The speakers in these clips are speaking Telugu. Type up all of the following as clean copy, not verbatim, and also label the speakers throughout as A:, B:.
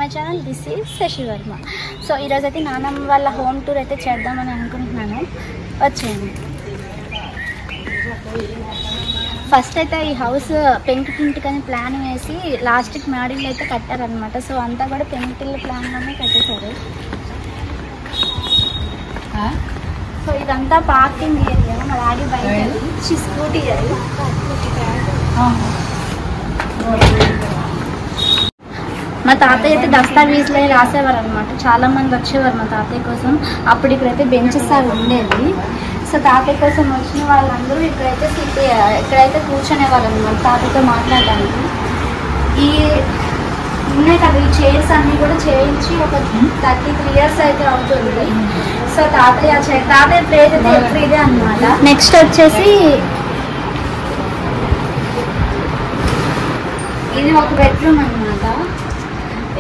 A: My channel. This is Shashi Varma. So ఈరోజు అయితే నానమ్మ వాళ్ళ హోమ్ టూర్ అయితే చేద్దామని అనుకుంటున్నాను. వచ్చేయండి. ఫస్ట్ అయితే ఈ హౌస్ పెంకుటింటికని ప్లాన్ వేసి లాస్ట్కి మేడీలు అయితే కట్టారనమాట. సో అంతా కూడా పెంకుటిల్లు ప్లాన్లోనే కట్టేశారు. సో ఇదంతా పార్కింగ్ ఏరియా. మా డాడీ బైక్ స్కూటీ అది. మా తాతయ్య అయితే దస్తావేజులు రాసేవారు అనమాట. చాలా మంది వచ్చేవారు మా తాతయ్య కోసం. అప్పుడు ఇక్కడైతే బెంచెస్ అవి ఉండేవి. సో తాతయ్య కోసం వచ్చిన వాళ్ళందరూ ఇక్కడైతే కూర్చునేవారు అనమాట తాతయ్యతో మాట్లాడడానికి. ఈ ఉన్నాయి కదా ఈ చైర్స్ అన్నీ కూడా చేయించి ఒక 33 years అయితే అవుతుంది. సో తాతయ్య ప్లేస్ అయితే ఎప్పుడు ఇదే అనమాట. నెక్స్ట్ వచ్చేసి ఇది ఒక బెడ్రూమ్ అనమాట.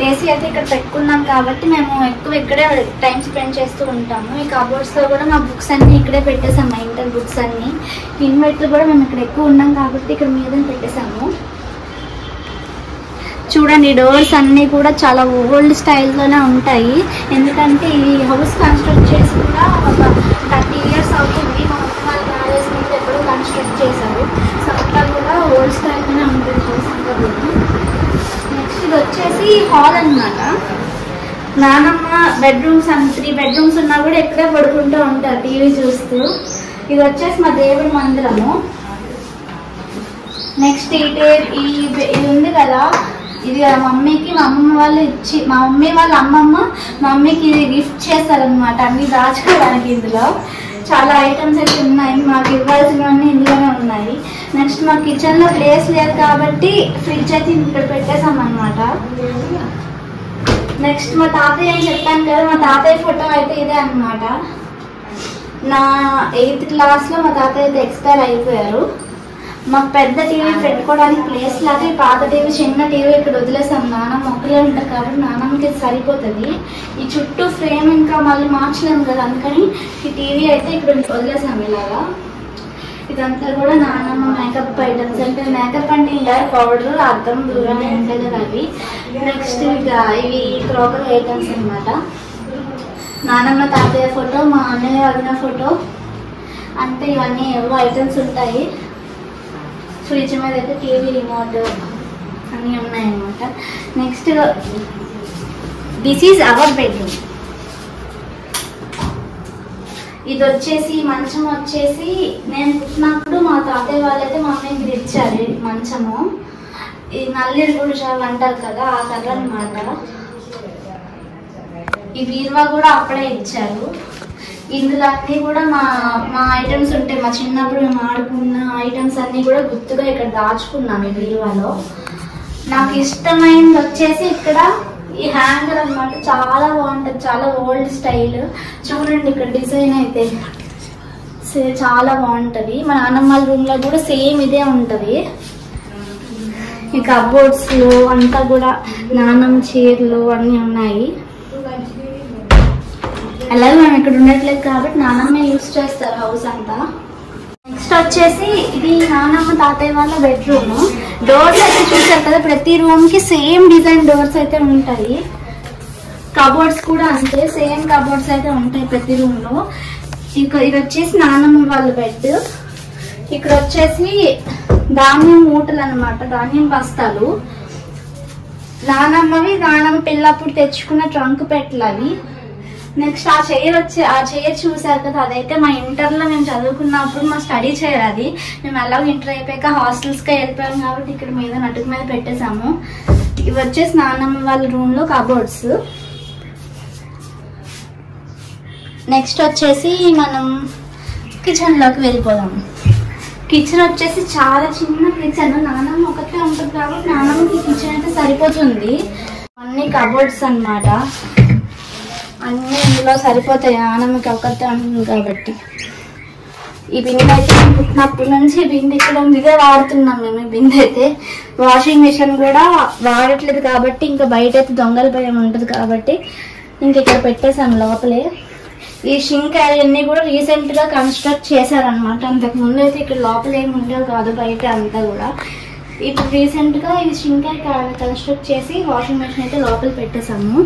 A: ఏసీ అయితే ఇక్కడ పెట్టుకున్నాం కాబట్టి మేము ఎక్కువ ఇక్కడే టైం స్పెండ్ చేస్తూ ఉంటాము. ఈ కబోర్డ్స్లో కూడా మా బుక్స్ అన్నీ ఇక్కడే పెట్టేసాము. మా ఇంటర్ బుక్స్ అన్నీ ఇన్వర్టర్ కూడా మేము ఇక్కడ ఎక్కువ ఉన్నాం కాబట్టి ఇక్కడ మీద పెట్టేసాము. చూడండి డోర్స్ అన్నీ కూడా చాలా ఓల్డ్ స్టైల్లోనే ఉంటాయి. ఎందుకంటే ఈ హౌస్ కన్స్ట్రక్ట్ చేసి కూడా ఒక 30 years అవుతుంది. మా అమ్మ వాళ్ళ మ్యారేజ్ మీద ఎప్పుడూ కన్స్ట్రక్ట్ చేశారు. సో అంతా కూడా ఓల్డ్ స్టైల్లోనే ఉంటుంది హౌస్ అంతా కూడా. నెక్స్ట్ ఇది వచ్చేసి హాల్ అనమాట. నానమ్మ బెడ్రూమ్స్ 3 bedrooms ఉన్నా కూడా ఎక్కడే పడుకుంటూ ఉంటారు టీవీ చూస్తూ. ఇది వచ్చేసి మా దేవుడి మందిరము. నెక్స్ట్ ఇది ఉంది కదా, ఇది మా మమ్మీకి మా అమ్మమ్మ వాళ్ళు ఇచ్చి మా మమ్మీ వాళ్ళ అమ్మమ్మ మా మమ్మీకి ఇది గిఫ్ట్ చేస్తారనమాట. అన్ని దాచుకోవడానికి ఇందులో చాలా ఐటమ్స్ అయితే ఉన్నాయి. మాకు ఇవ్వాల్సినవన్నీ ఇందులోనే ఉన్నాయి. నెక్స్ట్ మా కిచెన్లో ప్లేస్ లేదు కాబట్టి ఫ్రిడ్జ్ అయితే ఇక్కడ పెట్టేసాం అనమాట. నెక్స్ట్ మా తాతయ్య అని చెప్పాను కదా, మా తాతయ్య ఫోటో అయితే ఇదే అనమాట. నా 8th classలో మా తాతయ్య అయితే ఎక్స్పైర్ అయిపోయారు. మాకు పెద్ద టీవీ పెట్టుకోవడానికి ప్లేస్ లాగా ఈ పాత టీవీ చిన్న టీవీ ఇక్కడ వదిలేసాం. నానమ్మ ఒక్కలే ఉంటారు కాబట్టి నానమ్మకి సరిపోతుంది. ఈ చుట్టూ ఫ్రేమ్ ఇంకా మళ్ళీ మార్చలేము కదా, అందుకని ఈ టీవీ అయితే ఇక్కడ వదిలేసాం ఇలాగా. ఇదంతా కూడా నానమ్మ మేకప్ ఐటమ్స్. అంటే మేకప్ అంటే హెయిర్ పౌడర్, అద్దం, దూరం ఉంటాయి కదా అవి. నెక్స్ట్ ఇవి క్రోకరీ ఐటమ్స్ అనమాట. నానమ్మ తాతయ్య ఫోటో, మా అన్నయ్య వదిన ఫోటో, అంటే ఇవన్నీ ఏవో ఐటమ్స్ ఉంటాయి. ఫ్రిడ్జ్ మీద అయితే టీవీ రిమోట్ అన్నీ ఉన్నాయన్నమాట. Next this is our bedroom. ఇది వచ్చేసి మంచం వచ్చేసి నేను పుట్టినప్పుడు మా తాతయ్య వాళ్ళైతే మా అమ్మకి ఇచ్చారు మంచము. ఈ నల్లిరి గుడిచాలు అంటారు కదా ఆ కర్ర అనమాట. ఈ బీరువా కూడా అప్పుడే ఇచ్చారు. ఇందులో అన్నీ కూడా మా ఐటమ్స్ ఉంటాయి. మా చిన్నప్పుడు మేము ఆడుకున్న ఐటమ్స్ అన్నీ కూడా గుర్తుగా ఇక్కడ దాచుకున్నాము ఈ బీరువాలో. నాకు ఇష్టమైనది వచ్చేసి ఇక్కడ ఈ హ్యాంగర్ అనమాట. చాలా బాగుంటుంది, చాలా ఓల్డ్ స్టైల్. చూడండి ఇక్కడ డిజైన్ అయితే చాలా బాగుంటుంది. మా నాన్నమ్మ రూమ్లో కూడా సేమ్ ఇదే ఉంటుంది. ఈ కబోర్డ్స్లో అంతా కూడా నానమ్మ చీరలు అన్నీ ఉన్నాయి. అలాగే మేము ఇక్కడ ఉండట్లేదు కాబట్టి నానమ్మ యూజ్ చేస్తారు హౌస్ అంతా. నెక్స్ట్ వచ్చేసి ఇది నానమ్మ తాతయ్య వాళ్ళ బెడ్రూమ్. డోర్స్ అయితే చూసారు కదా, ప్రతి రూమ్ కి సేమ్ డిజైన్ డోర్స్ అయితే ఉంటాయి. కబోర్డ్స్ కూడా అంతే, సేమ్ కబోర్డ్స్ అయితే ఉంటాయి ప్రతి రూమ్ లో. ఇది వచ్చేసి నానమ్మ వాళ్ళ బెడ్. ఇక్కడ వచ్చేసి ధాన్యం మూటలు అనమాట, ధాన్యం బస్తాలు. నానమ్మ పిల్లప్పుడు తెచ్చుకున్న ట్రంక్ పెట్టలు అవి. నెక్స్ట్ ఆ చైర్ చూసారు కదా, అదైతే మా ఇంటర్లో మేము చదువుకున్నప్పుడు మా స్టడీ చైర్ అది. మేము అలాగే ఇంటర్ అయిపోయాక హాస్టల్స్కి వెళ్ళిపోయాం కాబట్టి ఇక్కడ మీద నటుకు మీద పెట్టేసాము. ఇవి వచ్చేసి నాన్నమ్మ వాళ్ళ రూమ్లో కబోర్డ్స్. నెక్స్ట్ వచ్చేసి మనం కిచెన్లోకి వెళ్ళిపోదాము. కిచెన్ వచ్చేసి చాలా చిన్న కిచెన్. నాన్నమ్మ ఒకటే ఉంటుంది కాబట్టి నాన్నమ్మకి కిచెన్ అయితే సరిపోతుంది. అన్ని కబోర్డ్స్ అనమాట, అన్నీ ఇందులో సరిపోతాయి. నాన్నమ్మకి ఒకటే ఉంటుంది కాబట్టి. ఈ బిందె అయితే మేము పుట్టినప్పటి నుంచి బిందె ఇక్కడ ఇదే వాడుతున్నాం మేము. ఈ బిందె అయితే వాషింగ్ మిషన్ కూడా వాడట్లేదు కాబట్టి ఇంకా బయట అయితే దొంగల భయం ఉంటుంది కాబట్టి ఇంక ఇక్కడ పెట్టేసాం లోపలే. ఈ షింక్ అవన్నీ కూడా రీసెంట్గా కన్స్ట్రక్ట్ చేశారనమాట. అంతకు ముందు అయితే ఇక్కడ లోపల ఏమి ఉండేవి కాదు, బయట అంతా కూడా. ఇప్పుడు రీసెంట్గా ఇది షింక్ కన్స్ట్రక్ట్ చేసి వాషింగ్ మెషిన్ అయితే లోపల పెట్టేసాము.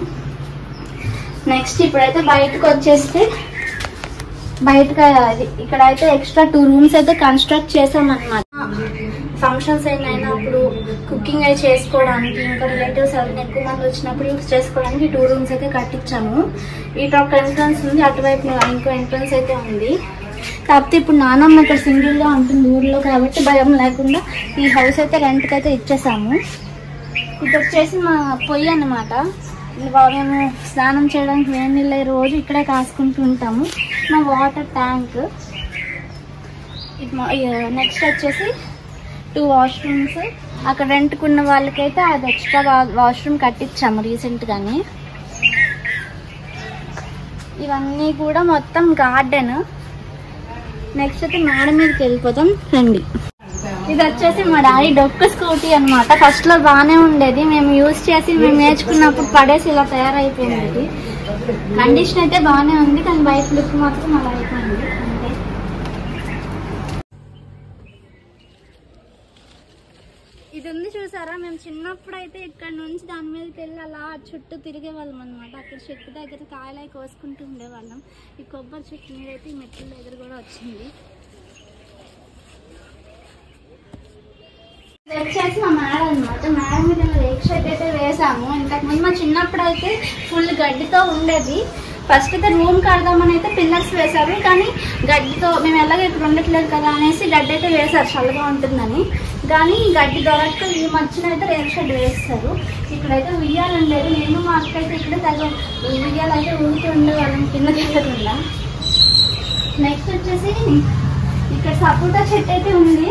A: నెక్స్ట్ ఇప్పుడైతే బయటకు వచ్చేస్తే ఇక్కడైతే ఎక్స్ట్రా 2 రూమ్స్ అయితే కన్స్ట్రక్ట్ చేసామన్నమాట. ఫంక్షన్స్ అయినప్పుడు కుకింగ్ అయి చేసుకోవడానికి, ఇంకా రిలేటివ్స్ ఎవరైనా ఎక్కువ మంది వచ్చినప్పుడు యూస్ చేసుకోవడానికి 2 రూమ్స్ అయితే కట్టించాము. ఇటు ఒక ఎంట్రన్స్ ఉంది, అటువైపు ఇంకో ఎంట్రన్స్ అయితే ఉంది. కాకపోతే ఇప్పుడు నానమ్మ ఇక్కడ సింగిల్గా ఉంటుంది ఊర్లో కాబట్టి భయం లేకుండా ఈ హౌస్ అయితే రెంట్కి అయితే ఇచ్చేసాము. ఇది వచ్చేసి మా పొయ్యి అన్నమాట. మేము స్నానం చేయడానికి వేడి నీళ్ళు రోజు ఇక్కడే కాసుకుంటూ ఉంటాము. మా వాటర్ ట్యాంక్. నెక్స్ట్ వచ్చేసి 2 వాష్రూమ్స్. అక్కడ రెంట్కున్న వాళ్ళకైతే అది ఎక్స్ట్రా వాష్రూమ్ కట్టించాము రీసెంట్గానే. ఇవన్నీ కూడా మొత్తం గార్డెన్. నెక్స్ట్ అయితే మేడ మీదకి వెళ్ళిపోతాం రండి. ఇది వచ్చేసి మా డాడీ డొక్కు స్కూటీ అనమాట. ఫస్ట్ లో బాగానే ఉండేది, మేము యూజ్ చేసి మేము నేర్చుకున్నప్పుడు పడేసి ఇలా తయారైపోయింది. కండిషన్ అయితే బాగానే ఉంది, కానీ బైక్ లుక్ మాత్రం అలా అయిపోయింది అంతే. ఇది ఉంది చూసారా, మేము చిన్నప్పుడు అయితే ఇక్కడ నుంచి దాని మీదకి వెళ్ళి అలా చుట్టూ తిరిగే వాళ్ళం అనమాట. అక్కడ చెట్టు దగ్గర కాయలై కోసుకుంటూ ఉండేవాళ్ళం. ఈ కొబ్బరి చెట్టు మీద అయితే ఈ మెట్ల దగ్గర కూడా వచ్చింది. ఇది వచ్చేసి మా మేడ అనమాట. మేడ మీద రేక్ షెడ్ అయితే వేసాము. ఇంతకుముందు మా చిన్నప్పుడు అయితే ఫుల్ గడ్డితో ఉండేది. ఫస్ట్ అయితే రూమ్ కడదామని అయితే పిల్లర్స్ వేశారు, కానీ గడ్డితో మేము ఎలాగో ఇక్కడ ఉండట్లేదు కదా అనేసి గడ్డి అయితే వేశారు చల్లగా ఉంటుందని. కానీ గడ్డి దొరక్క ఈ మధ్యన అయితే రేక్ షెడ్ వేస్తారు. ఇక్కడైతే ఉయ్యాలు ఉండేది. నేను మా అక్క అయితే ఇక్కడ ఉయ్యాలు అయితే ఊరుతూ ఉండేవాళ్ళం కిందకి వెళ్ళకుండా. నెక్స్ట్ వచ్చేసి ఇక్కడ సపోటా చెట్టు అయితే ఉంది.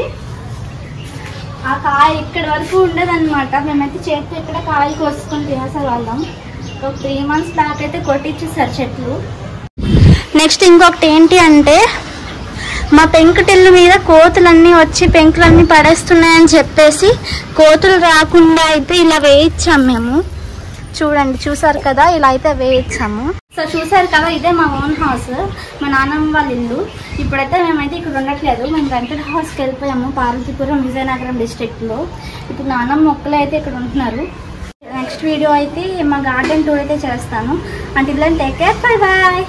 A: ఆ కాయ ఇక్కడ వరకు ఉండదన్నమాట. మేమైతే చేతితో ఇక్కడ కాయలు కోసుకొని తినేసేవాళ్ళం. ఒక 3 months బ్యాక్ అయితే కొట్టించేసారు చెట్లు. నెక్స్ట్ ఇంకొకటి ఏంటి అంటే, మా పెంకుటిల్లు మీద కోతులన్నీ వచ్చి పెంకులన్నీ పడేస్తున్నాయని చెప్పేసి కోతులు రాకుండా అయితే ఇలా వేయించాం మేము. చూడండి, చూసారు కదా, ఇలా అయితే వేయించాము. సో చూసారు కదా, ఇదే మా ఓన్ హౌస్, మా నాన్నమ్మ వాళ్ళ ఇల్లు. ఇప్పుడైతే మేమైతే ఇక్కడ ఉండట్లేదు, మేము రెంటెడ్ హౌస్కి వెళ్ళిపోయాము పార్వతీపురం విజయనగరం డిస్ట్రిక్ట్లో. ఇప్పుడు నాన్నమ్మ ఒక్కలే అయితే ఇక్కడ ఉంటున్నారు. నెక్స్ట్ వీడియో అయితే మా గార్డెన్ టూర్ అయితే చేస్తాను. అంటే ఇలా టేక్ కేర్, బై బాయ్.